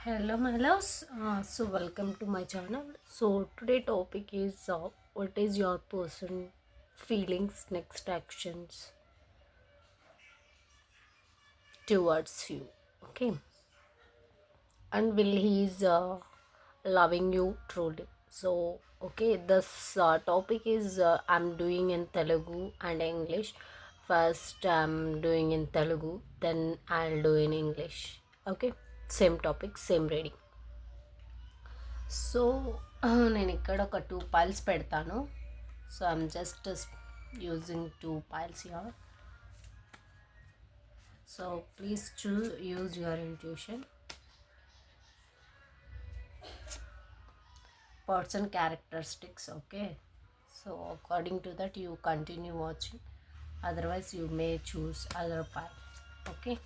Hello my loves, so welcome to my channel. So today topic is what is your person feelings next actions towards you, okay, and will he is loving you truly. So okay, this topic is I'm doing in Telugu and English. First I'm doing in Telugu, then I'll do in English. Okay, same topic, same reading. So నేను ఇక్కడ ఒక 2 piles పెడతాను. So I'm just using 2 piles here. So please use your intuition. Person characteristics, okay. So according to that you continue watching, otherwise you may choose other pile, okay.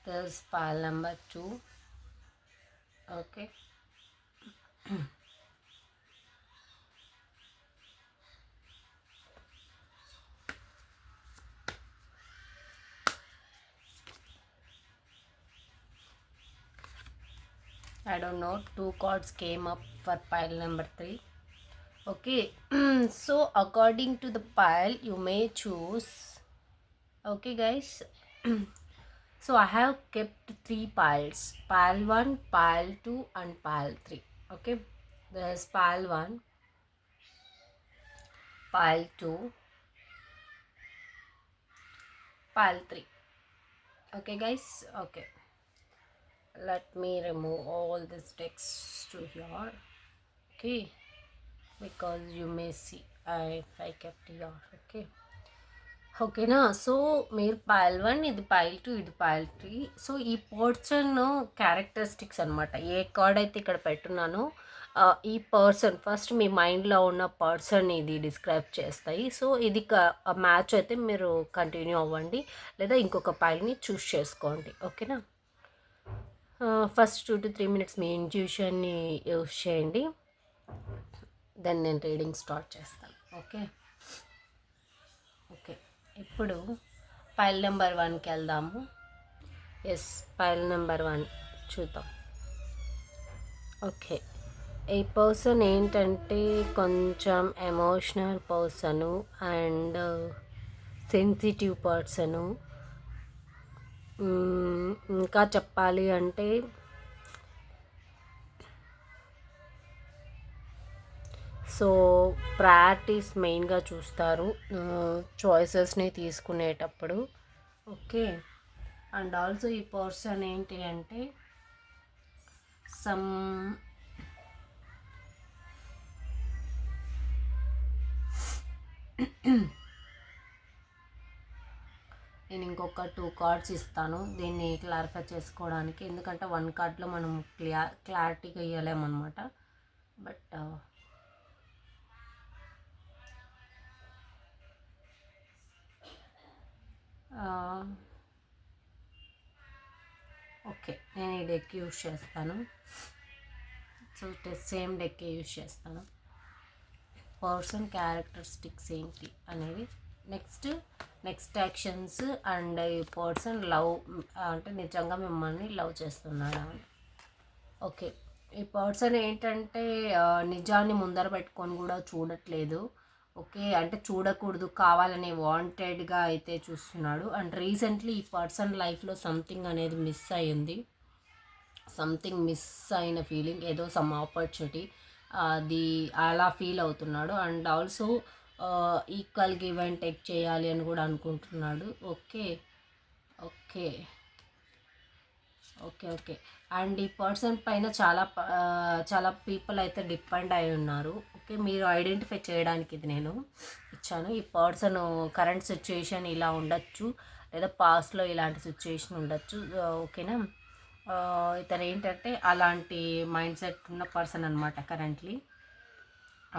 This is pile number 2, okay. I don't know, 2 cards came up for pile number 3, okay. So according to the pile you may choose, okay guys. So I have kept 3 piles, pile 1, pile 2 and pile 3, okay. There's pile 1, pile 2, pile 3, okay guys, okay. Let me remove all this text to here, okay, because you may see if I kept here, okay. ఓకేనా. So మీరు pile 1, ఇది pile 2, ఇది pile 3. So ఈ person characteristics అనమాట. ఏ card అయితే ఇక్కడ పెట్టున్నానో ఈ person first మీ మైండ్లో ఉన్న పర్సన్ ఇది డిస్క్రైబ్ చేస్తాయి. సో ఇది మ్యాచ్ అయితే మీరు కంటిన్యూ అవ్వండి, లేదా ఇంకొక పైల్ని చూస్ చేసుకోండి, ఓకేనా. ఫస్ట్ 2 to 3 minutes మీ ఇంట్యూషన్ని యూస్ చేయండి, దెన్ నేను రీడింగ్ స్టార్ట్ చేస్తాను, ఓకే. ఓకే, ఇప్పుడు పైల్ నెంబర్ 1కి వెళ్దాము. ఎస్, పైల్ నెంబర్ 1 చూద్దాం. ఓకే, ఈ పర్సన్ ఏంటంటే కొంచెం emotional person and sensitive person. ఇంకా చెప్పాలి అంటే సో ప్రయారిటీస్ మెయిన్గా చూస్తారు చాయిసెస్ని తీసుకునేటప్పుడు, ఓకే. అండ్ ఆల్సో ఈ పర్సన్ ఏంటి అంటే సమ్ నేను ఇంకొక 2 కార్డ్స్ ఇస్తాను దీన్ని క్లారిఫై చేసుకోవడానికి, ఎందుకంటే 1 కార్డ్లో మనం క్లారిటీగా ఇవ్వలేమన్నమాట. బట్ ఓకే, నేను ఈ డెక్ యూజ్ చేస్తాను. సో సేమ్ డెక్ యూజ్ చేస్తాను. పర్సన్ క్యారెక్టరిస్టిక్స్ ఏంటి అనేది, నెక్స్ట్ యాక్షన్స్ అండ్ ఈ పర్సన్ లవ్ అంటే నిజంగా మిమ్మల్ని లవ్ చేస్తున్నాడా అని. ఓకే, ఈ పర్సన్ ఏంటంటే నిజాన్ని ముందర పెట్టుకొని కూడా చూడట్లేదు, ఓకే. అంటే చూడకూడదు, కావాలని వాంటెడ్గా అయితే చూస్తున్నాడు. అండ్ రీసెంట్లీ ఈ పర్సన్ లైఫ్లో సంథింగ్ అనేది మిస్ అయ్యింది, సంథింగ్ మిస్ అయిన ఫీలింగ్, ఏదో సమ్ ఆపర్చునిటీ అది అలా ఫీల్ అవుతున్నాడు. And also equal give and take చేయాలి అని కూడా అనుకుంటున్నాడు, okay. Okay okay okay and ఈ పర్సన్ పైన చాలా పీపుల్ అయితే డిపెండ్ అయి ఉన్నారు, ఓకే. మీరు ఐడెంటిఫై చేయడానికి ఇది నేను ఇచ్చాను. ఈ పర్సన్ కరెంట్ సిచ్యుయేషన్ ఇలా ఉండొచ్చు, లేదా పాస్ట్లో ఇలాంటి సిచ్యుయేషన్ ఉండొచ్చు, ఓకేనా. ఇతను ఏంటంటే అలాంటి మైండ్ సెట్ ఉన్న పర్సన్ అనమాట కరెంట్లీ.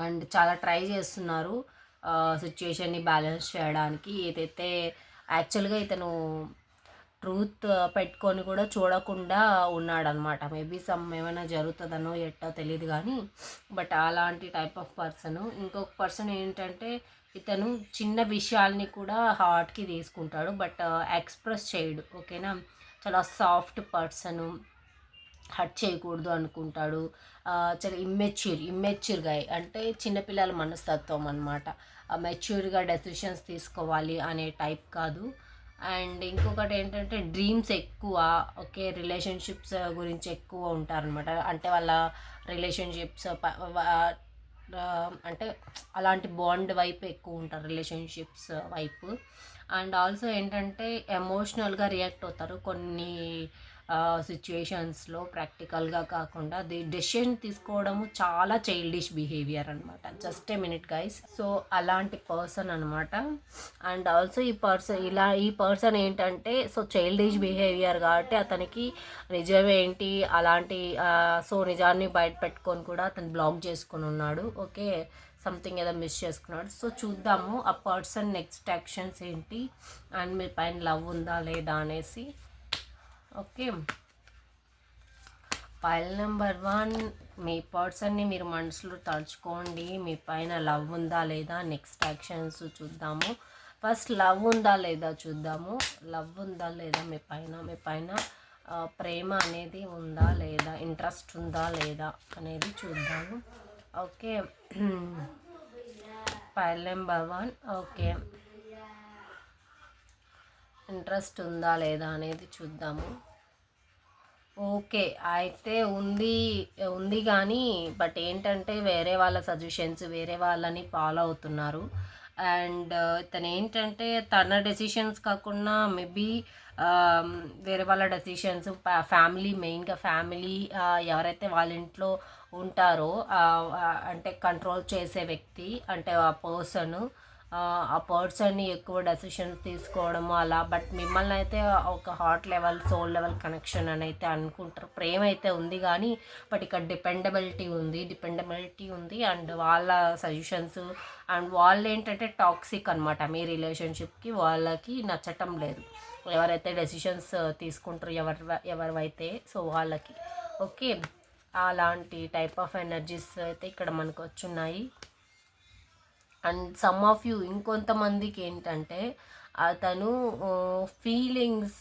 అండ్ చాలా ట్రై చేస్తున్నారు సిచ్యుయేషన్ని బ్యాలెన్స్ చేయడానికి. ఏదైతే యాక్చువల్గా ఇతను ట్రూత్ పెట్టుకొని కూడా చూడకుండా ఉన్నాడనమాట. మేబీ ఏమైనా జరుగుతుందనో ఎట్టో తెలియదు కానీ, బట్ అలాంటి టైప్ ఆఫ్ పర్సన్. ఇంకొక పర్సన్ ఏంటంటే ఇతను చిన్న విషయాల్ని కూడా హార్ట్కి తీసుకుంటాడు, బట్ ఎక్స్ప్రెస్ చేయడు. ఓకేనా, చాలా సాఫ్ట్ పర్సను, హర్ట్ చేయకూడదు అనుకుంటాడు. చాలా ఇమ్మెచ్యూర్గా, అంటే చిన్నపిల్లల మనస్తత్వం అనమాట. మెచ్యూర్గా డెసిషన్స్ తీసుకోవాలి అనే టైప్ కాదు. అండ్ ఇంకొకటి ఏంటంటే డ్రీమ్స్ ఎక్కువ. ఓకే, రిలేషన్షిప్స్ గురించి ఎక్కువ ఉంటారనమాట. అంటే వాళ్ళ రిలేషన్షిప్స్ అంటే అలాంటి బాండ్ వైపు ఎక్కువ ఉంటారు, రిలేషన్షిప్స్ వైపు. అండ్ ఆల్సో ఏంటంటే ఎమోషనల్గా రియాక్ట్ అవుతారు కొన్ని సిచ్యుయేషన్స్లో, ప్రాక్టికల్గా కాకుండా. డెసిషన్ తీసుకోవడము చాలా చైల్డిష్ బిహేవియర్ అనమాట. Just a minute guys. So అలాంటి పర్సన్ అనమాట. అండ్ ఆల్సో ఈ పర్సన్ ఏంటంటే, సో చైల్డిష్ బిహేవియర్ కాబట్టి అతనికి నిజమేంటి అలాంటి సో నిజాన్ని బయట పెట్టుకొని కూడా అతను బ్లాక్ చేసుకొని ఉన్నాడు. ఓకే, సంథింగ్ ఏదో మిస్ చేసుకున్నాడు. సో చూద్దాము ఆ పర్సన్ నెక్స్ట్ యాక్షన్స్ ఏంటి, అండ్ మీ పైన లవ్ ఉందా లేదా అనేసి. ఓకే, ఫైల్ నెంబర్ 1, మీ పర్సన్ని మీరు మనసులో తలుచుకోండి. మీ పైన లవ్ ఉందా లేదా, నెక్స్ట్ యాక్షన్స్ చూద్దాము. ఫస్ట్ లవ్ ఉందా లేదా చూద్దాము. లవ్ ఉందా లేదా మీ పైన ప్రేమ అనేది ఉందా లేదా, ఇంట్రెస్ట్ ఉందా లేదా అనేది చూద్దాము. Okay, file number 1. Okay, interest ఉందా లేదా అనేది చూద్దాము. ఓకే, అయితే ఉంది కానీ, బట్ ఏంటంటే వేరే వాళ్ళ సజెషన్స్, వేరే వాళ్ళని ఫాలో అవుతున్నారు. అండ్ తను ఏంటంటే తన డెసిషన్స్ కాకుండా మేబీ వేరే వాళ్ళ డెసిషన్స్, మెయిన్గా ఫ్యామిలీ, ఎవరైతే వాళ్ళ ఇంట్లో ఉంటారో అంటే కంట్రోల్ చేసే వ్యక్తి, అంటే ఆ పర్సన్ని ఎక్కువ డెసిషన్స్ తీసుకోవడము అలా. బట్ మిమ్మల్ని అయితే ఒక heart level, soul level connection అని అయితే అనుకుంటారు. ప్రేమ అయితే ఉంది కానీ, బట్ ఇక్కడ డిపెండబిలిటీ ఉంది. అండ్ వాళ్ళ సజెషన్స్, అండ్ వాళ్ళు ఏంటంటే టాక్సిక్ అనమాట. మీ రిలేషన్షిప్కి వాళ్ళకి నచ్చటం లేదు, ఎవరైతే డెసిషన్స్ తీసుకుంటారో ఎవరివైతే, సో వాళ్ళకి. ఓకే, అలాంటి టైప్ ఆఫ్ ఎనర్జీస్ అయితే ఇక్కడ మనకు వచ్చున్నాయి. అండ్ సమ్ ఆఫ్ యూ, ఇంకొంతమందికి ఏంటంటే అతను ఫీలింగ్స్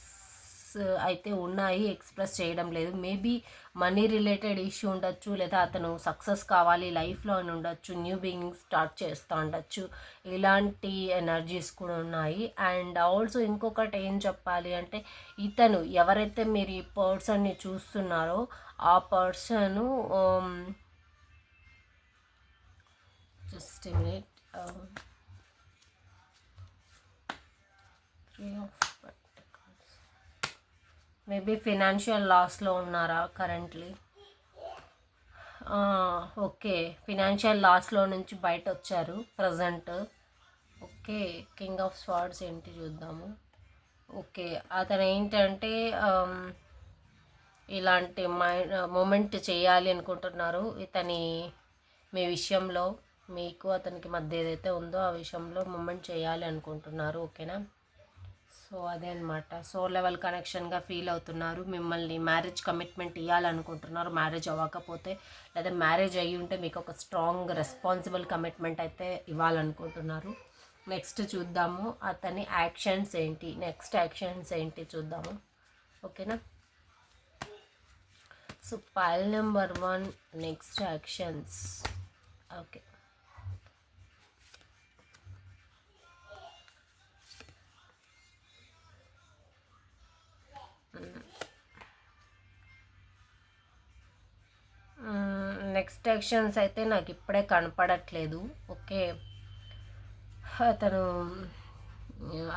అయితే ఉన్నాయి, ఎక్స్ప్రెస్ చేయడం లేదు. మేబీ మనీ రిలేటెడ్ ఇష్యూ ఉండొచ్చు, లేదా అతను సక్సెస్ కావాలి లైఫ్లో అని ఉండొచ్చు, న్యూ బిగినింగ్ స్టార్ట్ చేస్తూ ఉండొచ్చు. ఇలాంటి ఎనర్జీస్ కూడా ఉన్నాయి. అండ్ ఆల్సో ఇంకొకటి ఏం చెప్పాలి అంటే, ఇతను ఎవరైతే మీరు ఈ పర్సన్ని చూస్తున్నారో ఆ person just a minute, 3 of Pentacles. Maybe financial లాస్లో ఉన్నారా కరెంట్లీ? ఓకే, ఫినాన్షియల్ లాస్లో నుంచి బయట వచ్చారు present. Okay, king of swords ఏంటి చూద్దాము. ఓకే, అతను ఏంటంటే ఇలాంటి మూమెంట్ చేయాలి అనుకుంటున్నారు. మీ విషయంలో, మీకు అతనికి మధ్య ఏదైతే ఉందో ఆ విషయంలో మూమెంట్ చేయాలి అనుకుంటున్నారు. ఓకేనా, సో అదే అనమాట. సోల్ లెవెల్ కనెక్షన్గా ఫీల్ అవుతున్నారు. మిమ్మల్ని మ్యారేజ్ కమిట్మెంట్ ఇవ్వాలనుకుంటున్నారు. మ్యారేజ్ అవ్వకపోతే, లేదా మ్యారేజ్ అయ్యి ఉంటే మీకు ఒక స్ట్రాంగ్ రెస్పాన్సిబుల్ కమిట్మెంట్ అయితే ఇవ్వాలనుకుంటున్నారు. నెక్స్ట్ చూద్దాము అతని నెక్స్ట్ యాక్షన్స్ ఏంటి చూద్దాము. ఓకేనా, so pile number 1, next actions. Okay, next actions అయితే నాకు ఇప్పుడే కనపడట్లేదు. ఓకే,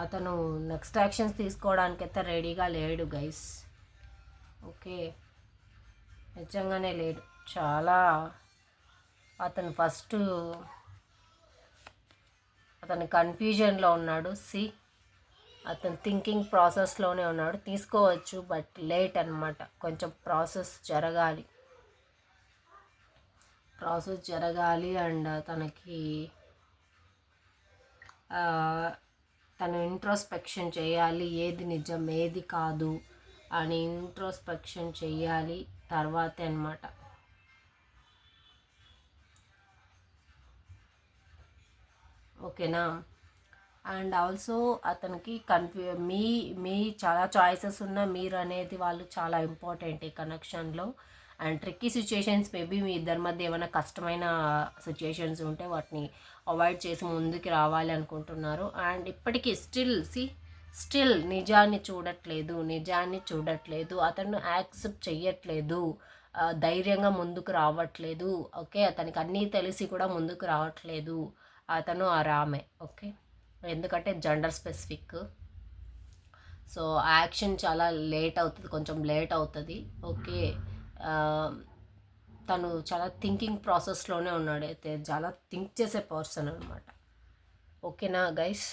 అతను నెక్స్ట్ యాక్షన్స్ తీసుకోవడానికైతే రెడీగా లేడు గైస్. ఓకే, నిజంగానే లేడు. చాలా అతను కన్ఫ్యూజన్లో ఉన్నాడు. అతను థింకింగ్ ప్రాసెస్లోనే ఉన్నాడు. తీసుకోవచ్చు, బట్ లేట్ అనమాట. కొంచెం ప్రాసెస్ జరగాలి. అండ్ తను ఇంట్రోస్పెక్షన్ చేయాలి, ఏది నిజం ఏది కాదు అని ఇంట్రోస్పెక్షన్ చేయాలి తర్వాతే అనమాట. ఓకేనా. అండ్ ఆల్సో అతనికి మీ చాలా చాయిసెస్ ఉన్న మీరు అనేది వాళ్ళు చాలా ఇంపార్టెంట్ ఈ కనెక్షన్లో. అండ్ ట్రిక్కీ సిచ్యుయేషన్స్ మేబీ మీ ఇద్దరి మధ్య ఏమైనా కష్టమైన సిచ్యుయేషన్స్ ఉంటే వాటిని అవాయిడ్ చేసి ముందుకు రావాలి అనుకుంటున్నారు. అండ్ ఇప్పటికీ స్టిల్ నిజాన్ని చూడట్లేదు, అతను యాక్సెప్ట్ చెయ్యట్లేదు, ధైర్యంగా ముందుకు రావట్లేదు. ఓకే, అతనికి అన్నీ తెలిసి కూడా ముందుకు రావట్లేదు అతను ఆమె. ఓకే, ఎందుకంటే జెండర్ స్పెసిఫిక్. సో యాక్షన్ చాలా కొంచెం లేట్ అవుతుంది. ఓకే, తను చాలా థింకింగ్ ప్రాసెస్లోనే ఉన్నాడు, అయితే చాలా థింక్ చేసే పర్సన్ అనమాట. ఓకేనా గైస్,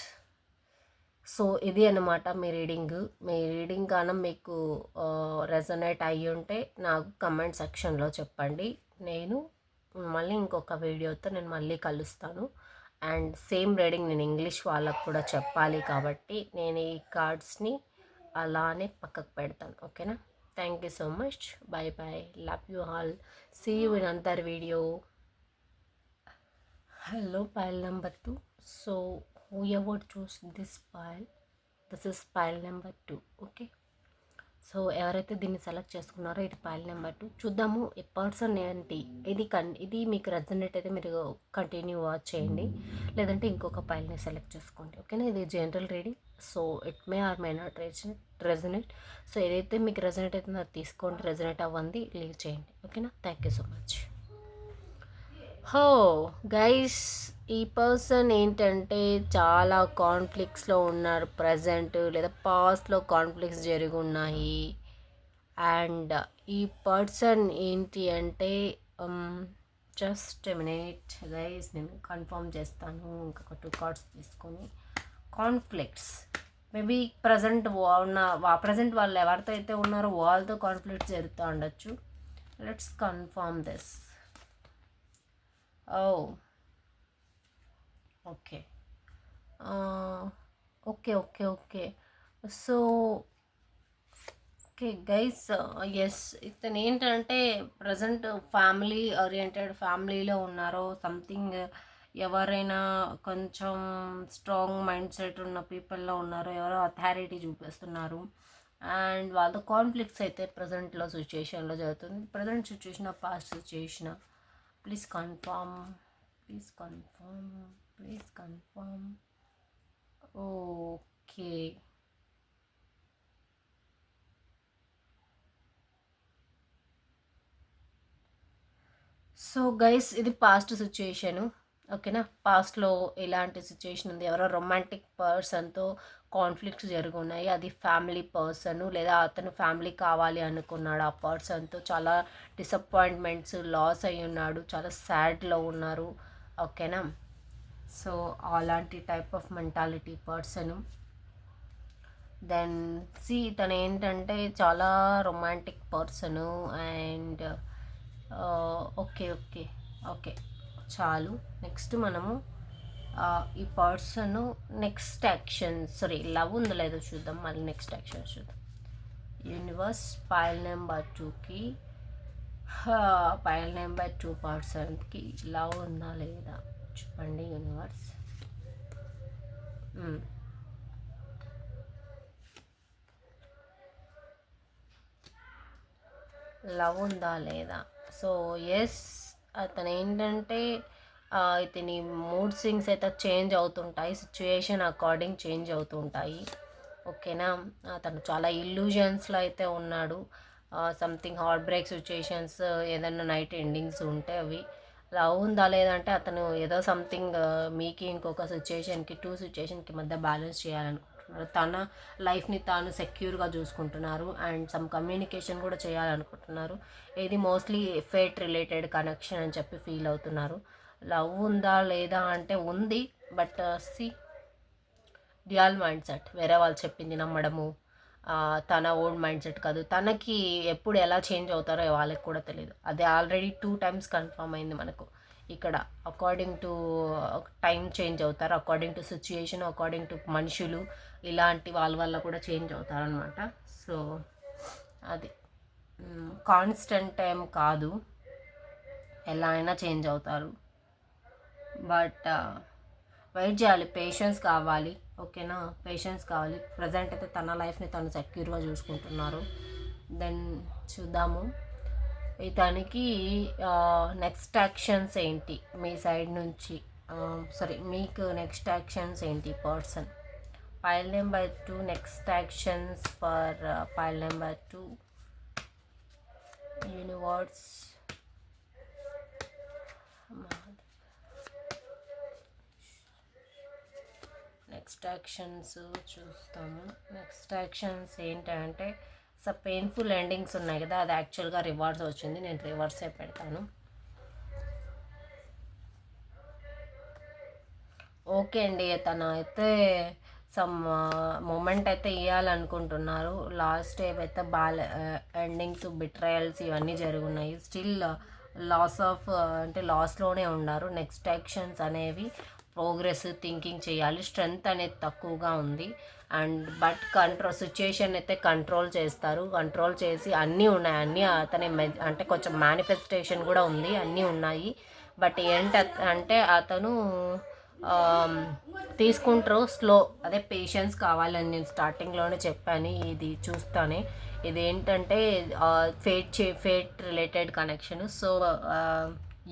సో ఇది అనమాట మీ రీడింగ్ కానీ మీకు రెజొనేట్ అయ్యి ఉంటే నాకు కమెంట్ సెక్షన్లో చెప్పండి. నేను మళ్ళీ ఇంకొక వీడియోతో నేను మళ్ళీ కలుస్తాను. అండ్ సేమ్ రీడింగ్ నేను ఇంగ్లీష్ వాళ్ళకు కూడా చెప్పాలి కాబట్టి నేను ఈ కార్డ్స్ని అలానే పక్కకు పెడతాను. ఓకేనా, thank you so much, bye bye, love you all, see you in another video. Hello, pile number 2. So whoever chose this pile, this is pile number 2. Okay, so ఎవరైతే దీన్ని సెలెక్ట్ చేసుకున్నారో ఇది పైల్ నెంబర్ 2. చూద్దాము ఈ person ఏంటి. ఇది మీకు resonate అయితే మీరు కంటిన్యూ వాచ్ చేయండి, లేదంటే ఇంకొక పైల్ని సెలెక్ట్ చేసుకోండి. ఓకేనా, ఇది general reading, so it may or may not resonate. So ఏదైతే మీకు రెజనేట్ అవుతుందో అది తీసుకోండి, రెజనేట్ అవ్వండి లీవ్ చేయండి. ఓకేనా, థ్యాంక్ యూ సో మచ్. హో గైస్, ఈ పర్సన్ ఏంటంటే చాలా కాన్ఫ్లిక్ట్స్లో ఉన్నారు ప్రజెంట్, లేదా పాస్ట్లో కాన్ఫ్లిక్ట్స్ జరిగి ఉన్నాయి. అండ్ ఈ పర్సన్ ఏంటి అంటే జస్ట్ మినిట్ గైస్, నేను కన్ఫర్మ్ చేస్తాను ఇంకొక 2 కార్డ్స్ తీసుకొని. కాన్ఫ్లిక్ట్స్ మేబీ ప్రజెంట్ వాళ్ళు ఎవరితో అయితే ఉన్నారో వాళ్ళతో కాన్ఫ్లిక్ట్స్ జరుగుతూ ఉండొచ్చు. Let's confirm this. Okay, so okay guys, yes, ఇతను ఏంటంటే ప్రజెంట్ ఫ్యామిలీ ఓరియంటెడ్ ఫ్యామిలీలో ఉన్నారో సంథింగ్, ఎవరైనా కొంచెం స్ట్రాంగ్ మైండ్ సెట్ ఉన్న పీపుల్లో ఉన్నారో, ఎవరో అథారిటీ చూపిస్తున్నారు. అండ్ వాళ్ళతో కాన్ఫ్లిక్ట్స్ అయితే ప్రజెంట్లో సిచ్యుయేషన్లో జరుగుతుంది. Present situation, past situation, please confirm. Okay, so guys ఇది పాస్ట్ సిచ్యుయేషను. ఓకేనా, పాస్ట్లో ఎలాంటి సిచ్యుయేషన్ ఉంది, ఎవరో రొమాంటిక్ పర్సన్తో కాన్ఫ్లిక్ట్స్ జరిగి ఉన్నాయి. అది ఫ్యామిలీ పర్సన్, లేదా అతను ఫ్యామిలీ కావాలి అనుకున్నాడు ఆ పర్సన్తో, చాలా డిసప్పాయింట్మెంట్స్, లాస్ అయి ఉన్నాడు, చాలా సాడ్లో ఉన్నారు. ఓకేనా, సో అలాంటి type of mentality person. Then తను ఏంటంటే చాలా రొమాంటిక్ పర్సను. అండ్ ఓకే చాలు. నెక్స్ట్ మనము ఈ పర్సన్ నెక్స్ట్ యాక్షన్, లవ్ ఉందో లేదో చూద్దాం. మళ్ళీ నెక్స్ట్ యాక్షన్ చూద్దాం. యూనివర్స్ పైల్ నెంబర్ 2కి, పైల్ నెంబర్ 2 పర్సన్కి లవ్ ఉందా లేదా చెప్పండి యూనివర్స్. లవ్ ఉందా లేదా. సో ఎస్, అతను ఏంటంటే ఇతని మూడ్ స్వింగ్స్ అయితే చేంజ్ అవుతుంటాయి, సిచ్యుయేషన్ అకార్డింగ్ చేంజ్ అవుతుంటాయి. ఓకేనా, అతను చాలా ఇల్యూజన్స్లో అయితే ఉన్నాడు. సంథింగ్ హార్ట్ బ్రేక్ సిచ్యుయేషన్స్, ఏదైనా నైట్ ఎండింగ్స్ ఉంటే అవి. లవ్ ఉందా లేదంటే అతను ఏదో సంథింగ్ మీకు ఇంకొక సిచ్యుయేషన్కి 2 సిచ్యుయేషన్కి మధ్య బ్యాలెన్స్ చేయాలనుకుంటున్నారు. తన లైఫ్ని తాను సెక్యూర్గా చూసుకుంటున్నారు. అండ్ సమ్ కమ్యూనికేషన్ కూడా చేయాలనుకుంటున్నారు. ఇది మోస్ట్లీ ఫేట్ రిలేటెడ్ కనెక్షన్ అని చెప్పి ఫీల్ అవుతున్నారు. లవ్ ఉందా లేదా అంటే ఉంది, బట్ డ్యూయల్ మైండ్ సెట్, వేరే వాళ్ళు చెప్పింది నమ్మడము, తన ఓన్ మైండ్ సెట్ కాదు. తనకి ఎప్పుడు ఎలా చేంజ్ అవుతారో వాళ్ళకి కూడా తెలియదు. అది ఆల్రెడీ 2 టైమ్స్ కన్ఫర్మ్ అయింది మనకు ఇక్కడ. అకార్డింగ్ టు టైం చేంజ్ అవుతారు, according to situation, according to మనుషులు, ఇలాంటి వాళ్ళ వల్ల కూడా చేంజ్ అవుతారనమాట. సో అది కాన్స్టెంట్ టైం కాదు, ఎలా అయినా చేంజ్ అవుతారు. బట్ వెయిట్ చేయాలి, పేషెన్స్ కావాలి. ఓకేనా, పేషెన్స్ కావాలి. ప్రజెంట్ అయితే తన లైఫ్ని తను సెక్యూర్గా చూసుకుంటున్నారు. దెన్ చూద్దాము ఇతనికి నెక్స్ట్ యాక్షన్స్ ఏంటి మీ సైడ్ నుంచి. సారీ, మీకు నెక్స్ట్ యాక్షన్స్ ఏంటి person. pile number 2, next actions for pile number 2. Universe, next actions చూస్తాము. నెక్స్ట్ యాక్షన్స్ ఏంటంటే పెయిన్ఫుల్ ఎండింగ్స్ ఉన్నాయి కదా, అది యాక్చువల్గా రివర్స్ వచ్చింది. నేను రివర్సే పెడతాను. ఓకే అండి, తను అయితే సమ్ మూమెంట్ అయితే ఇవ్వాలనుకుంటున్నారు. లాస్ట్ ఏవైతే ఎండింగ్స్, బిట్రయల్స్ ఇవన్నీ జరుగున్నాయి. స్టిల్ లాస్ ఆఫ్ అంటే లాస్లోనే ఉన్నారు. నెక్స్ట్ యాక్షన్స్ అనేవి ప్రోగ్రెస్ థింకింగ్ చేయాలి. స్ట్రెంగ్త్ అనేది తక్కువగా ఉంది. అండ్ బట్ సిచ్యుయేషన్ అయితే కంట్రోల్ చేస్తారు. కంట్రోల్ చేసి అన్నీ ఉన్నాయి, అన్నీ అతని అంటే కొంచెం మేనిఫెస్టేషన్ కూడా ఉంది, అన్నీ ఉన్నాయి. బట్ అంటే అతను తీసుకుంటారు స్లో. అదే పేషెన్స్ కావాలని నేను స్టార్టింగ్లోనే చెప్పాను. ఇది చూస్తానే ఇది ఏంటంటే fate related connection. So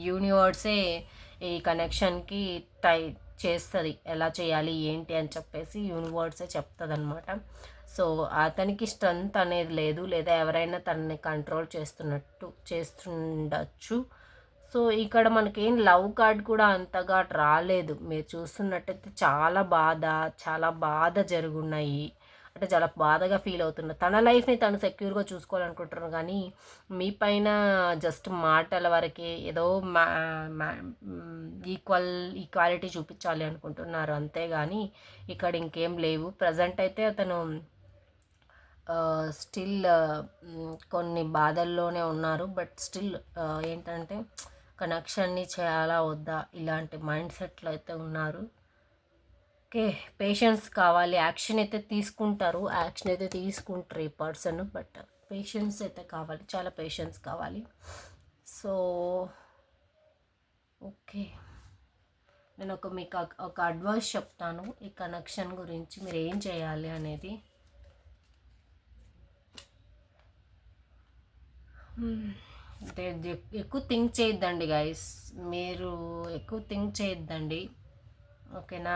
universe ఈ కనెక్షన్కి చేస్తుంది, ఎలా చేయాలి ఏంటి అని చెప్పేసి యూనివర్సే చెప్తుంది అనమాట. సో అతనికి స్ట్రెంగ్త్ అనేది లేదు, లేదా ఎవరైనా తనని కంట్రోల్ చేస్తుండొచ్చు. సో ఇక్కడ మనకేం లవ్ కార్డ్ కూడా అంతగా రాలేదు. మీరు చూస్తున్నట్టయితే చాలా బాధ జరుగున్నాయి. అంటే చాలా బాధగా ఫీల్ అవుతున్నారు. తన లైఫ్ని తను సెక్యూర్గా చూసుకోవాలనుకుంటున్నారు, కానీ మీ పైన జస్ట్ మాటల వరకే ఏదో ఈక్వాలిటీ చూపించాలి అనుకుంటున్నారు, అంతేగాని ఇక్కడ ఇంకేం లేవు. ప్రజెంట్ అయితే అతను స్టిల్ కొన్ని బాధల్లోనే ఉన్నారు. బట్ స్టిల్ ఏంటంటే కనెక్షన్ని చేయాలా వద్దా ఇలాంటి మైండ్ సెట్లో అయితే ఉన్నారు. ఓకే, పేషెన్స్ కావాలి. యాక్షన్ అయితే తీసుకుంటారు ఈ పర్సన్. బట్ పేషెన్స్ అయితే కావాలి, చాలా పేషెన్స్ కావాలి. సో ఓకే, నేను మీకు ఒక అడ్వైస్ చెప్తాను ఈ కనెక్షన్ గురించి, మీరు ఏం చేయాలి అనేది. ఎక్కువ థింక్ చేయొద్దండి గైస్, మీరు ఎక్కువ థింక్ చేయొద్దండి, ఓకేనా.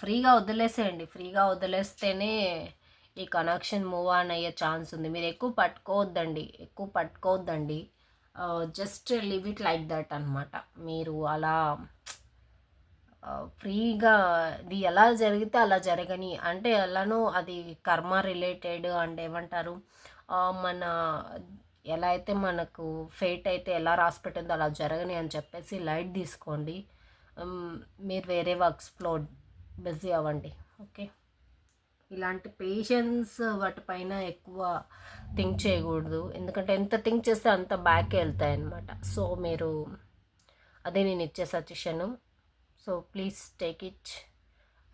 ఫ్రీగా వదిలేసేయండి. ఫ్రీగా వదిలేస్తేనే ఈ కనెక్షన్ మూవ్ ఆన్ అయ్యే ఛాన్స్ ఉంది. మీరు ఎక్కువ పట్టుకోవద్దండి. Just leave it like that అనమాట. మీరు అలా ఫ్రీగా ఇది ఎలా జరిగితే అలా జరగని, అంటే ఎలానో అది కర్మ రిలేటెడ్. అండ్ ఏమంటారు, మన ఎలా అయితే మనకు ఫేట్ అయితే ఎలా రాసి పెట్టిందో అలా జరగని అని చెప్పేసి లైట్ తీసుకోండి. మీరు వేరే వర్క్స్లో బిజీ అవ్వండి. ఓకే, ఇలాంటి పేషెన్స్ వాటిపైన ఎక్కువ థింక్ చేయకూడదు, ఎందుకంటే ఎంత థింక్ చేస్తే అంత బ్యాక్ వెళ్తాయి అన్నమాట. సో మీరు అదే నేను ఇచ్చే suggestion. So please take it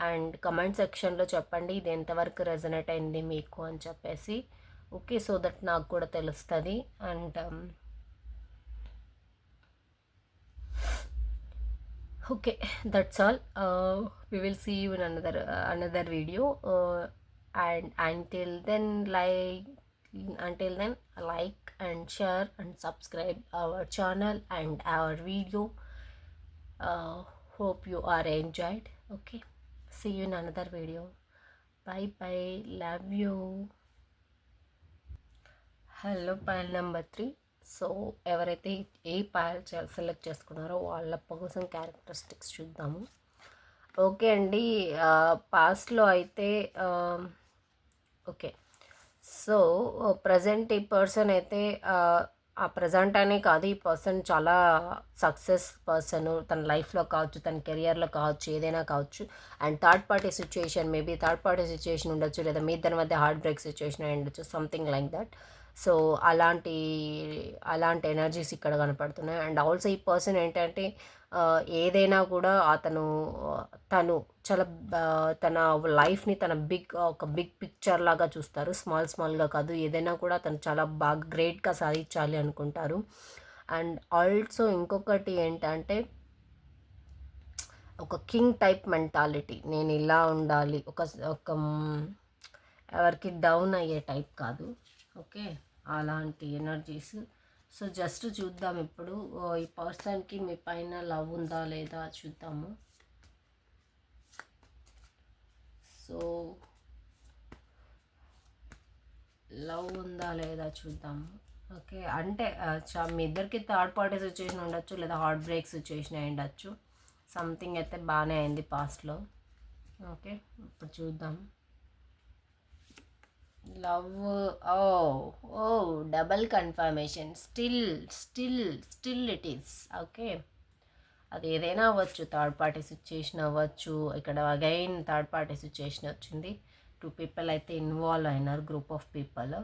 and comment సెక్షన్లో చెప్పండి ఇది ఎంతవరకు రెజనేట్ అయింది మీకు అని చెప్పేసి. ఓకే, సో దట్ నాకు కూడా తెలుస్తుంది. And okay, that's all. We will see you in another video. And until then, like and share and subscribe our channel and our video. Hope you are enjoyed. Okay, see you in another video. Bye bye, love you. Hello, pile number 3. So ఎవరైతే ఏ pile select చేసుకున్నారో వాళ్ళ కోసం characteristics చూద్దాము. Okay అండి, పాస్ట్లో అయితే okay. So present ఈ person అయితే ఆ ప్రజెంట్ అనే కాదు, ఈ పర్సన్ చాలా సక్సెస్ పర్సన్. తన లైఫ్లో కావచ్చు, తన కెరియర్లో కావచ్చు, ఏదైనా కావచ్చు. అండ్ థర్డ్ పార్టీ సిచ్యుయేషన్ ఉండొచ్చు, లేదా మీ ఇద్దరి మధ్య హార్ట్ బ్రేక్ సిచ్యుయేషన్ ఉండొచ్చు, సంథింగ్ లైక్ దట్. సో అలాంటి అలాంటి ఎనర్జీస్ ఇక్కడ కనపడుతున్నాయి. అండ్ ఆల్సో ఈ పర్సన్ ఏంటంటే ఏదైనా కూడా తను చాలా తన లైఫ్ని ఒక బిగ్ పిక్చర్ లాగా చూస్తారు. స్మాల్గా కాదు, ఏదైనా కూడా తను చాలా బాగా గ్రేట్గా సాధించాలి అనుకుంటారు. అండ్ ఆల్సో ఇంకొకటి ఏంటంటే ఒక కింగ్ టైప్ మెంటాలిటీ, నేను ఇలా ఉండాలి, ఒక ఎవరికి డౌన్ అయ్యే టైప్ కాదు. ఓకే, అలాంటి ఎనర్జీస్. సో జస్ట్ చూద్దాం ఇప్పుడు ఈ పర్సన్కి మీ పైన లవ్ ఉందా లేదా చూద్దాము. సో లవ్ ఉందా లేదా చూద్దాము. ఓకే, అంటే మీ ఇద్దరికి థర్డ్ పార్టీ సిచ్యువేషన్ ఉండొచ్చు, లేదా హార్ట్ బ్రేక్ సిచ్యువేషన్ అయి ఉండొచ్చు. సంథింగ్ అయితే బాగానే అయింది పాస్ట్లో. ఓకే, ఇప్పుడు చూద్దాం. Love, oh oh double confirmation, still it is. Okay, అది ఏదైనా అవ్వచ్చు, థర్డ్ పార్టీ సిచ్యుయేషన్ అవ్వచ్చు. ఇక్కడ అగైన్ థర్డ్ పార్టీ సిచ్యుయేషన్ వచ్చింది. 2 people అయితే ఇన్వాల్వ్ అయినారు, group of people.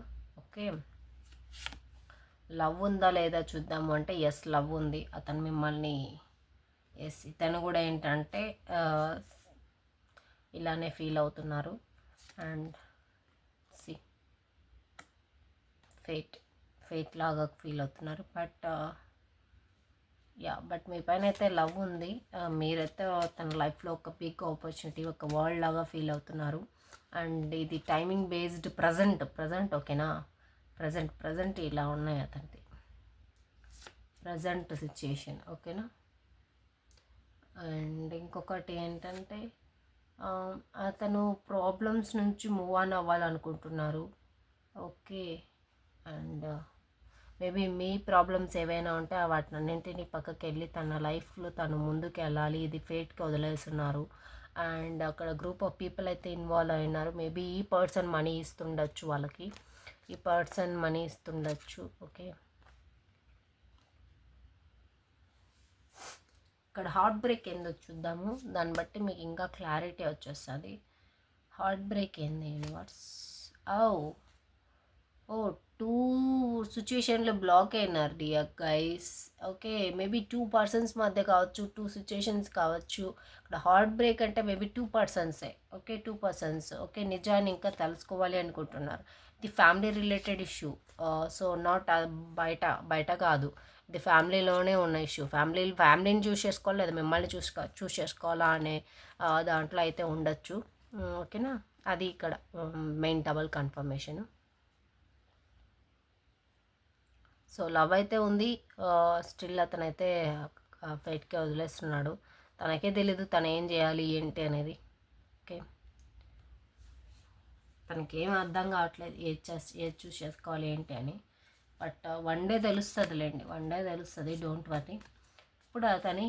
Okay, love ఉందా లేదా చూద్దాము అంటే ఎస్, లవ్ ఉంది. అతను మిమ్మల్ని, ఎస్, ఇతను కూడా ఏంటంటే ఇలానే ఫీల్ అవుతున్నారు. అండ్ సి ఫేట్ లాగా ఫీల్ అవుతున్నారు. బట్ మీ పైన అయితే లవ్ ఉంది. మీరైతే తన లైఫ్లో ఒక బిగ్ ఆపర్చునిటీ, ఒక వరల్డ్ లాగా ఫీల్ అవుతున్నారు. అండ్ ఇది టైమింగ్ బేస్డ్, ప్రజెంట్ ఓకేనా, ప్రజెంట్ ఇలా ఉన్నాయి అతనిది ప్రజెంట్ సిచ్యుయేషన్. ఓకేనా. అండ్ ఇంకొకటి ఏంటంటే అతను ప్రాబ్లమ్స్ నుంచి మూవ్ ఆన్ అవ్వాలనుకుంటున్నారు. ఓకే, అండ్ మేబీ మీ ప్రాబ్లమ్స్ ఏవైనా ఉంటే వాటినన్నింటినీ పక్కకి వెళ్ళి తన లైఫ్లో తను ముందుకు వెళ్ళాలి, ఇది ఫేట్కి వదిలేస్తున్నారు. అండ్ అక్కడ గ్రూప్ ఆఫ్ పీపుల్ అయితే ఇన్వాల్వ్ అయినారు. మేబీ ఈ పర్సన్ మనీ ఇస్తుండొచ్చు వాళ్ళకి, ఓకే, ఇక్కడ హార్ట్ బ్రేక్ ఏందో చూద్దాము. దాన్ని బట్టి మీకు ఇంకా క్లారిటీ వచ్చేస్తుంది. హార్ట్ బ్రేక్ ఏంది యూనివర్స్? ఓ 2 సిచ్యుయేషన్లో బ్లాక్ అయినారు dear guys. Okay, maybe 2 persons మధ్య కావచ్చు, 2 situations కావచ్చు. ఇక్కడ హార్ట్ బ్రేక్ అంటే మేబీ 2 personsే. Okay, 2 persons. ఓకే, నిజాన్ని ఇంకా తెలుసుకోవాలి అనుకుంటున్నారు. ఇది family related issue. So not బయట కాదు, ఇది ఫ్యామిలీలోనే ఉన్న ఇష్యూ. ఫ్యామిలీని చూస్ చేసుకోవాలి, లేదా మిమ్మల్ని చూస్ చేసుకోవాలా అనే దాంట్లో అయితే ఉండొచ్చు. ఓకేనా, అది ఇక్కడ main double confirmation. So love అయితే ఉంది, స్టిల్ అతనైతే ఫైట్కే వదిలేస్తున్నాడు. తనకే తెలీదు తను ఏం చేయాలి ఏంటి అనేది. ఓకే, తనకి ఏం అర్థం కావట్లేదు ఏది చూస్ చేసుకోవాలి ఏంటి అని. బట్ వన్ డే తెలుస్తుంది, డోంట్ వరీ. ఇప్పుడు అతని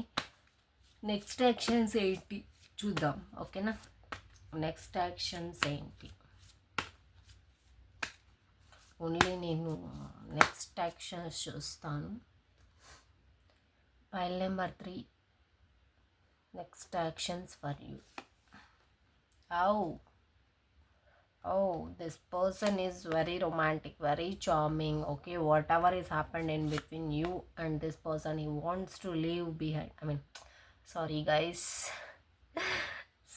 నెక్స్ట్ యాక్షన్స్ ఏంటి చూద్దాం. ఓకేనా, నెక్స్ట్ యాక్షన్స్ ఏంటి, ఓన్లీ నేను నెక్స్ట్ యాక్షన్స్ చూస్తాను. Pile number 3, next actions for you. This person is very romantic, very charming. Okay, whatever is happened in between you and this person, he wants to leave behind. Sorry guys.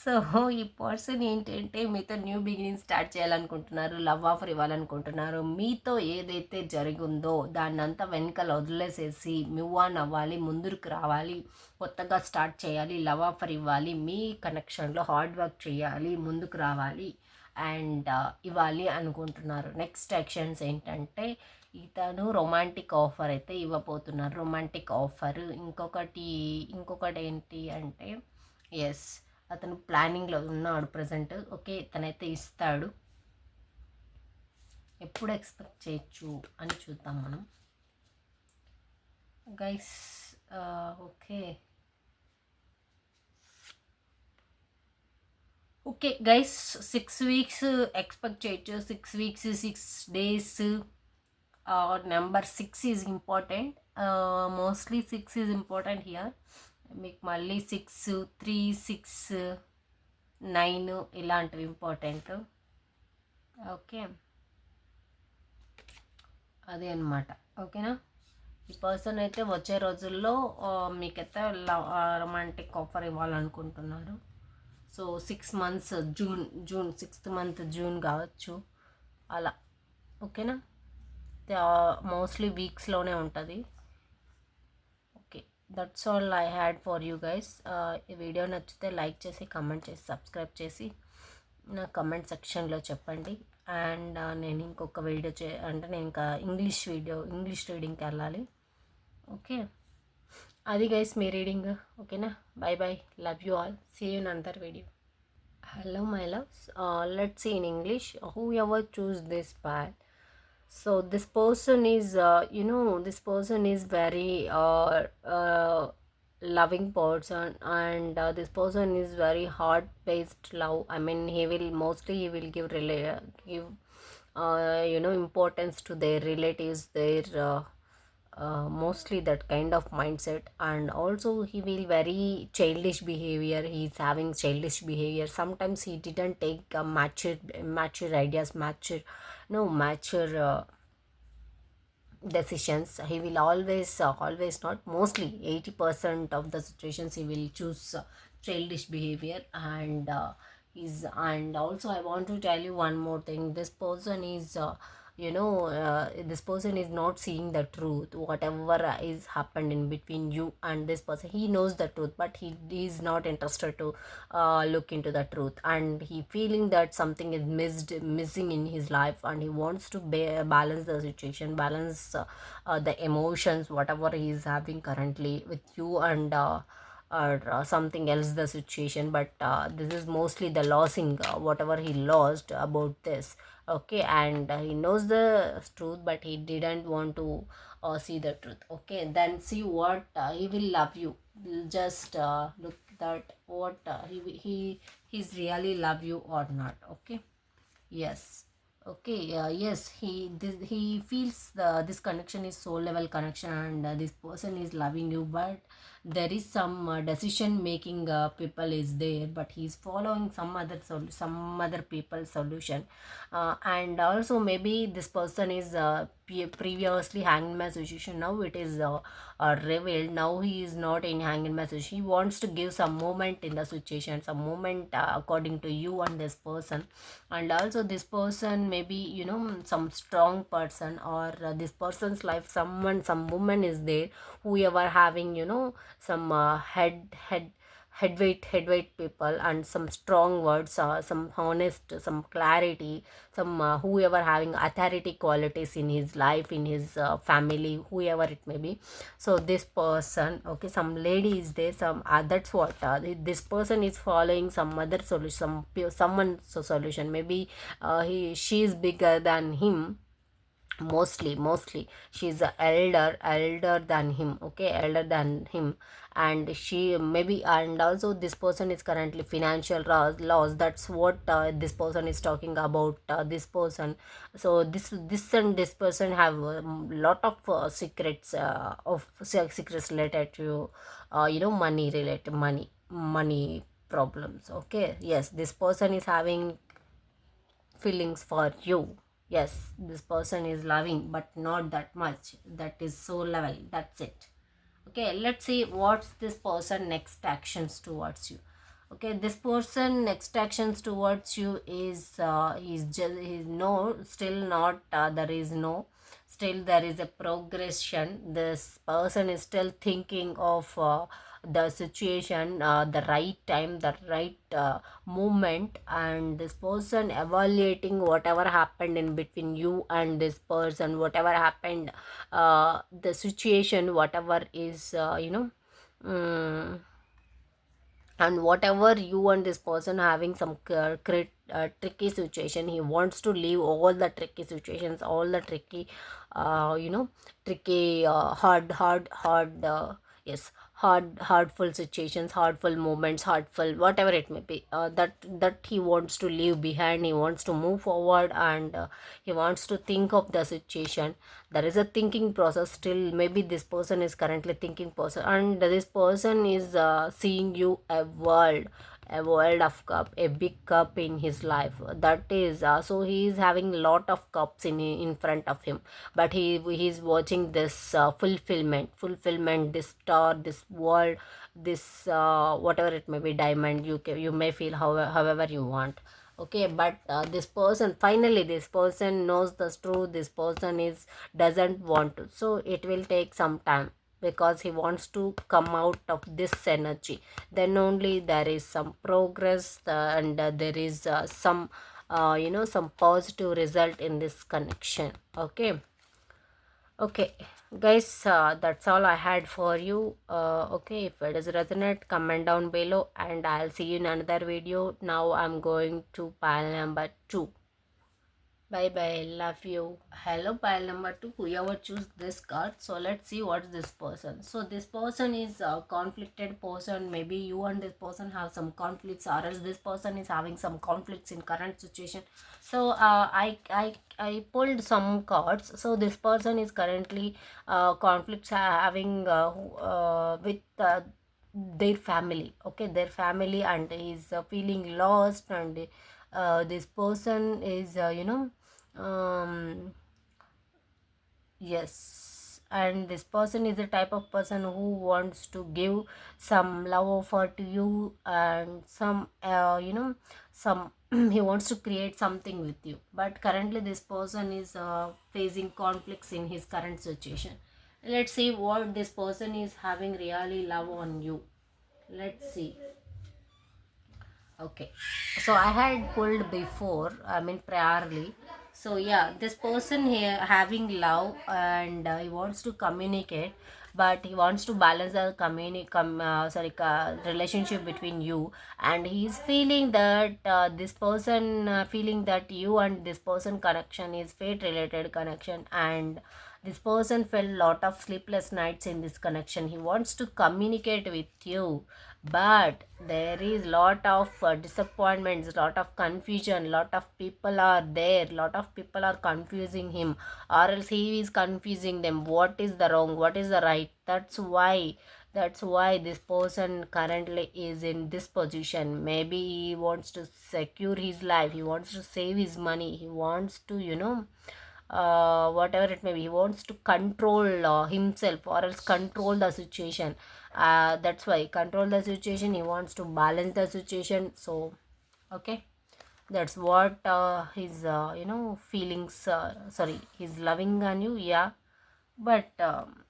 So ఈ person ఏంటంటే మీతో new beginning start చేయాలనుకుంటున్నారు, love offer ఇవ్వాలనుకుంటున్నారు. మీతో ఏదైతే జరిగిందో దాన్ని అంతా వెనకాల వదిలేసేసి మూవ్ ఆన్ అవ్వాలి, ముందుకు రావాలి, కొత్తగా స్టార్ట్ చేయాలి, లవ్ ఆఫర్ ఇవ్వాలి, మీ కనెక్షన్లో హార్డ్ వర్క్ చేయాలి, ముందుకు రావాలి అండ్ ఇవ్వాలి అనుకుంటున్నారు. నెక్స్ట్ యాక్షన్స్ ఏంటంటే ఇతను రొమాంటిక్ ఆఫర్ అయితే ఇవ్వబోతున్నారు. Romantic offer. ఇంకొకటి ఏంటి అంటే ఎస్, అతను ప్లానింగ్లో ఉన్నాడు ప్రజెంట్. ఓకే, తనైతే ఇస్తాడు. ఎప్పుడు ఎక్స్పెక్ట్ చేయొచ్చు అని చూద్దాం మనం guys. Okay guys, 6 weeks expect చేయొచ్చు. 6 weeks, 6 days. Number 6 is important. Mostly 6 is important here. మీకు మళ్ళీ 6, 3, 6, 9 ఇలాంటివి ఇంపార్టెంట్. ఓకే, అదే అనమాట. ఓకేనా. ఈ పర్సన్ అయితే వచ్చే రోజుల్లో మీకైతే రొమాంటిక్ ఆఫర్ ఇవ్వాలనుకుంటున్నారు. So 6 months, June 6th month June కావచ్చు అలా. ఓకేనా. మోస్ట్లీ వీక్స్లోనే ఉంటుంది. Okay, that's all I had for you guys. ఈ వీడియో నచ్చితే లైక్ చేసి, కమెంట్ చేసి, సబ్స్క్రైబ్ చేసి నా కమెంట్ సెక్షన్లో చెప్పండి. అండ్ నేను ఇంకొక వీడియో అంటే నేను ఇంకా ఇంగ్లీష్ రీడింగ్కి వెళ్ళాలి. ఓకే, అది గైస్ మీ రీడింగ్. ఓకేనా. Bye bye, love you all, see you in another video. Hello, my loves. Let's see in English. Whoever choose this path. So this person is, this person is very loving person, and this person is very heart-based love. I mean, he will give importance to their relatives, their mostly that kind of mindset. And also he will very childish behavior. He's having childish behavior. Sometimes he didn't take mature ideas, mature decisions. He will always not, mostly 80% of the situations he will choose childish behavior. And and also I want to tell you one more thing. This person is this person is not seeing the truth. Whatever is happened in between you and this person, he knows the truth, but he is not interested to look into the truth. And he feeling that something is missing in his life, and he wants to balance the situation, balance the emotions, whatever he is having currently with you, and or something else the situation. But this is mostly the losing, whatever he lost about this. Okay, and he knows the truth, but he didn't want to see the truth. Okay, then see what he will love you. Just look that what he's really love you or not. Okay. Yes. Okay. Yes, he feels this connection is soul level connection, and this person is loving you, but there is some decision making people is there, but he's following some other people's solution. And also maybe this person is previously hanged my situation. Now it is revealed. Now he is not in hanging my situation. He wants to give some moment in the situation, some moment according to you and this person. And also this person maybe some strong person, or this person's life some woman is there, whoever having some headweight people, and some strong words, some honest, some clarity, some whoever having authority qualities in his life, in his family, whoever it may be. So this person, okay, some lady is there, some that's what this person is following some other solution, someone's solution. Maybe she is bigger than him. Mostly she's a elder than him. Okay, elder than him. And she maybe, and also this person is currently financial loss. That's what this person is talking about, this person. So this and this person have a lot of secrets related to money problems. Okay, yes, this person is having feelings for you. Yes, this person is loving, but not that much. That is soul level. That's it. Okay, let's see what's this person next actions towards you. Okay, this person next actions towards you is he's no, still not, there is no, still there is a progression. This person is still thinking of the situation, the right time, the right moment. And this person evaluating whatever happened in between you and this person, whatever happened, the situation, whatever is and whatever you and this person having some tricky situation. He wants to leave all the tricky situations, all the tricky tricky hard yes, hardful situations, hardful moments, hardful whatever it may be, that he wants to leave behind. He wants to move forward, and he wants to think of the situation. There is a thinking process still. Maybe this person is currently thinking person, and this person is seeing you a world. a world of cup, a big cup in his life. That is so he is having lot of cups in front of him, but he's watching this fulfillment, this star, this world, this whatever it may be, diamond, you may feel however you want. Okay, but this person, finally this person knows the truth. This person is doesn't want to, so it will take some time, because he wants to come out of this energy. Then only there is some progress, and there is some positive result in this connection. Okay. Okay, guys, that's all I had for you. Okay, if it does resonate, comment down below, and I'll see you in another video. Now I'm going to pile number 2. Bye bye, love you. Hello, pile number 2. Whoever choose this card, so let's see what's this person. So this person is a conflicted person. Maybe you and this person have some conflicts, or else this person is having some conflicts in current situation. So I pulled some cards. So this person is currently conflicts having with their family. Okay, their family, and is feeling lost, and this person is yes, and this person is the type of person who wants to give some love offer to you, and some some he wants to create something with you. But currently this person is facing conflicts in his current situation. Let's see what this person is having really love on you. Let's see. Okay, so I had pulled before, I mean priorly. So yeah, this person here having love, and he wants to communicate, but he wants to balance the relationship between you, and he's feeling that this person feeling that you and this person connection is fate related connection, and this person felt lot of sleepless nights in this connection. He wants to communicate with you, but there is lot of disappointments, lot of confusion, lot of people are there, lot of people are confusing him, or else he is confusing them. What is the wrong, what is the right? That's why this person currently is in this position. Maybe he wants to secure his life, he wants to save his money, he wants to whatever it may be, he wants to control himself, or else control the situation. That's why control the situation, he wants to balance the situation. So okay, that's what his feelings, sorry, he's loving on you, yeah, but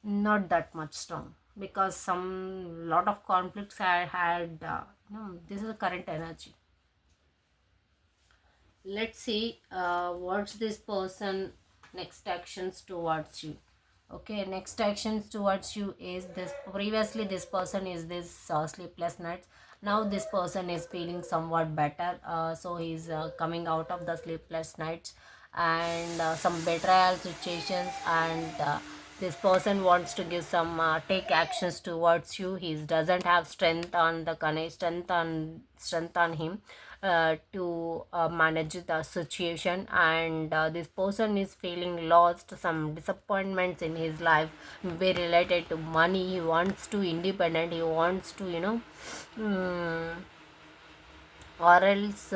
not that much strong, because some lot of conflicts I had this is the current energy. Let's see what's this person next actions towards you. Okay, next actions towards you is this. Previously this person is this sleepless nights. Now this person is feeling somewhat better, so he's coming out of the sleepless nights, and some betrayal situations, and this person wants to give some take actions towards you. He doesn't have strength on the strength on him to manage the situation, and this person is feeling lost, some disappointments in his life, be related to money. He wants to independent, he wants to or else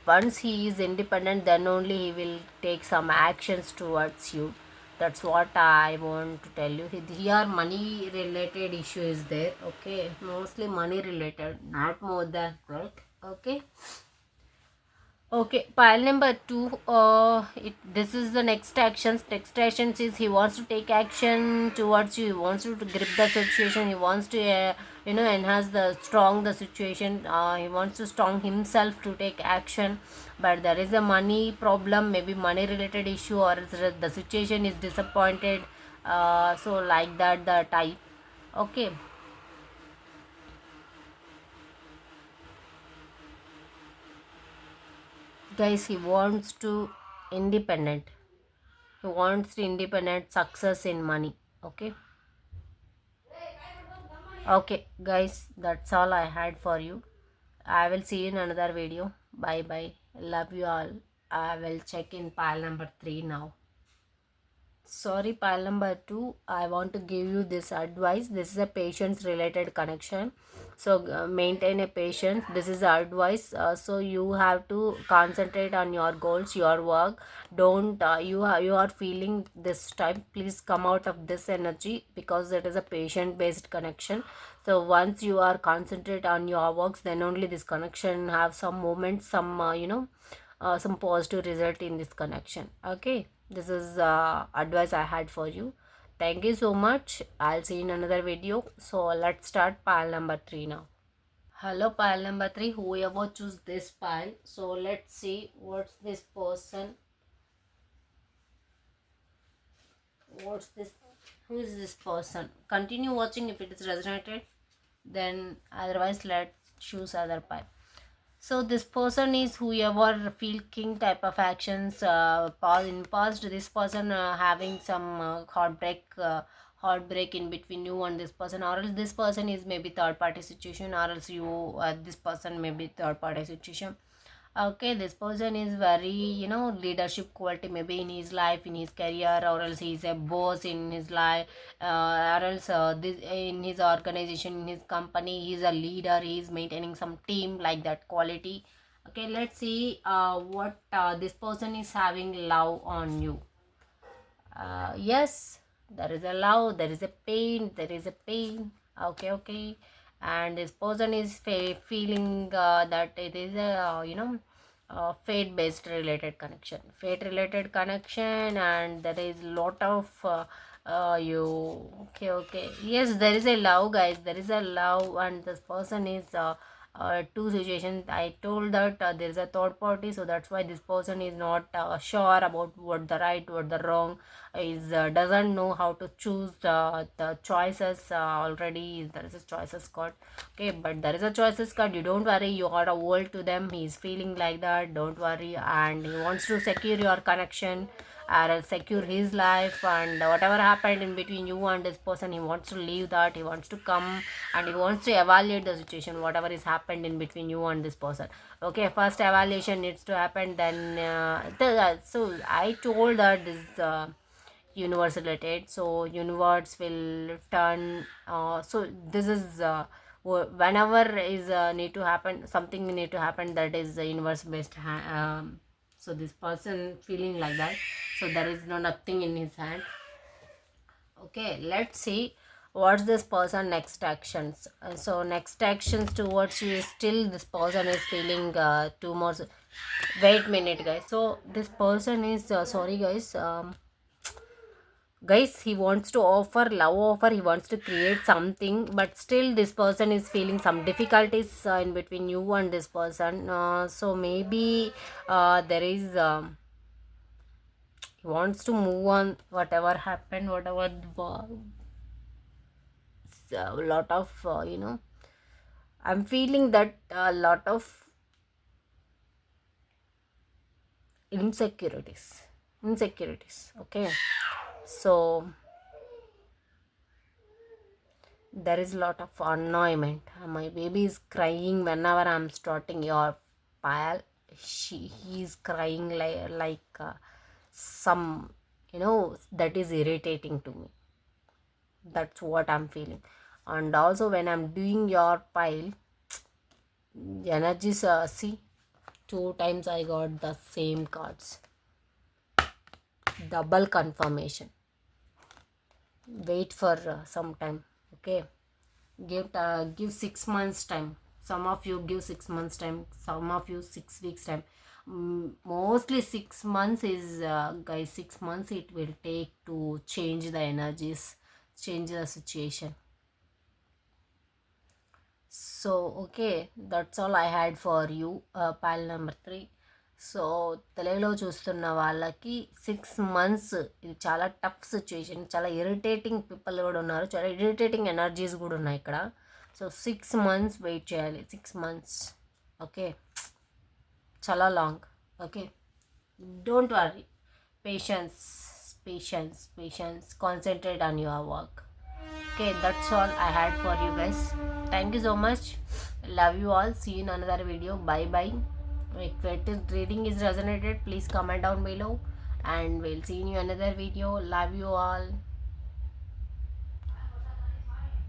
once he is independent, then only he will take some actions towards you. That's what I want to tell you. Here money related issue is there. Okay, mostly money related, not more than that. Okay. Okay, pile number 2. This is the next actions. Next actions is he wants to take action towards you. He wants to grip the situation. He wants to enhance the situation. He wants to strong himself to take action. But there is a money problem, maybe money related issue, or the situation is disappointed. So like that the type. Okay. Guys, he wants to independent. He wants to independent success in money. Okay. Okay, guys, that's all I had for you. I will see you in another video. Bye bye. Love you all. I will check in pile number 3 now. Sorry, pile number 2, I want to give you this advice. This is a patience related connection, so maintain a patience. This is the advice. So you have to concentrate on your goals, your work. Don't you are feeling this time, please come out of this energy, because it is a patient based connection. So once you are concentrate on your works, then only this connection have some moments, some some positive result in this connection. Okay, this is advice I had for you. Thank you so much. I'll see you in another video. So let's start pile number 3 now. Hello, pile number 3, whoever choose this pile. So let's see what's this who is this person. Continue watching if it is resonated, then otherwise let's choose other pile. So this person is whoever feel king type of actions. In past, this person having some heartbreak in between you and this person, or else this person is maybe third party situation, or else you this person may be third party situation. Okay, this person is very leadership quality, maybe in his life, in his career, or else he is a boss in his life, or else this in his organization, in his company, he is a leader, he is maintaining some team, like that quality. Okay, let's see what this person is having love on you. Yes, there is a love, there is a pain, okay. And this person is feeling that it is a fate based related connection, and there is lot of you okay. Yes, there is a love, guys, there is a love, and this person is two situations. I told that there is a third party, so that's why this person is not sure about what the right, what the wrong is, doesn't know how to choose the choices. Already there is a choices card. Okay, but there is a choices card, you don't worry, you are a world to them. He's feeling like that, don't worry, and he wants to secure your connection, or secure his life, and whatever happened in between you and this person, he wants to leave that, he wants to come, and he wants to evaluate the situation, whatever is happened in between you and this person. Okay, first evaluation needs to happen, then so I told that this universe related, so universe will turn, so this is whenever is need to happen, something need to happen, that is the universe based so this person feeling like that, so there is nothing in his hand. Okay, let's see what's this person next actions. So next actions towards you is still this person is feeling two more. Wait minute, guys. So this person is sorry, guys, he wants to offer love offer, he wants to create something, but still this person is feeling some difficulties in between you and this person. So maybe there is he wants to move on, whatever happened, whatever a lot of I'm feeling that a lot of insecurities. Okay, so there is a lot of annoyment. My baby is crying whenever I'm starting your pile. He's crying like some that is irritating to me. That's what I'm feeling. And also when I'm doing your pile, the energies see, 2 times I got the same cards, double confirmation. Wait for some time. Okay, give 6 months time. Some of you give 6 months time, some of you 6 weeks time. Mostly 6 months is guys, 6 months it will take to change the energies, change the situation. So okay, that's all I had for you, pile number 3. So తెలుగులో చూస్తున్న వాళ్ళకి 6 months ఇది చాలా tough situation, చాలా irritating people కూడా ఉన్నారు, చాలా irritating energies కూడా ఉన్నాయి ఇక్కడ. సో 6 months వెయిట్ చేయాలి, 6 months. ఓకే, చాలా long. Okay, don't worry, patience, concentrate on your work. Okay, that's all I had for you guys. Thank you so much. Love you all. See you in another video. Bye bye. If reading is resonated, please comment down below, and we'll see you in another video. Love you all.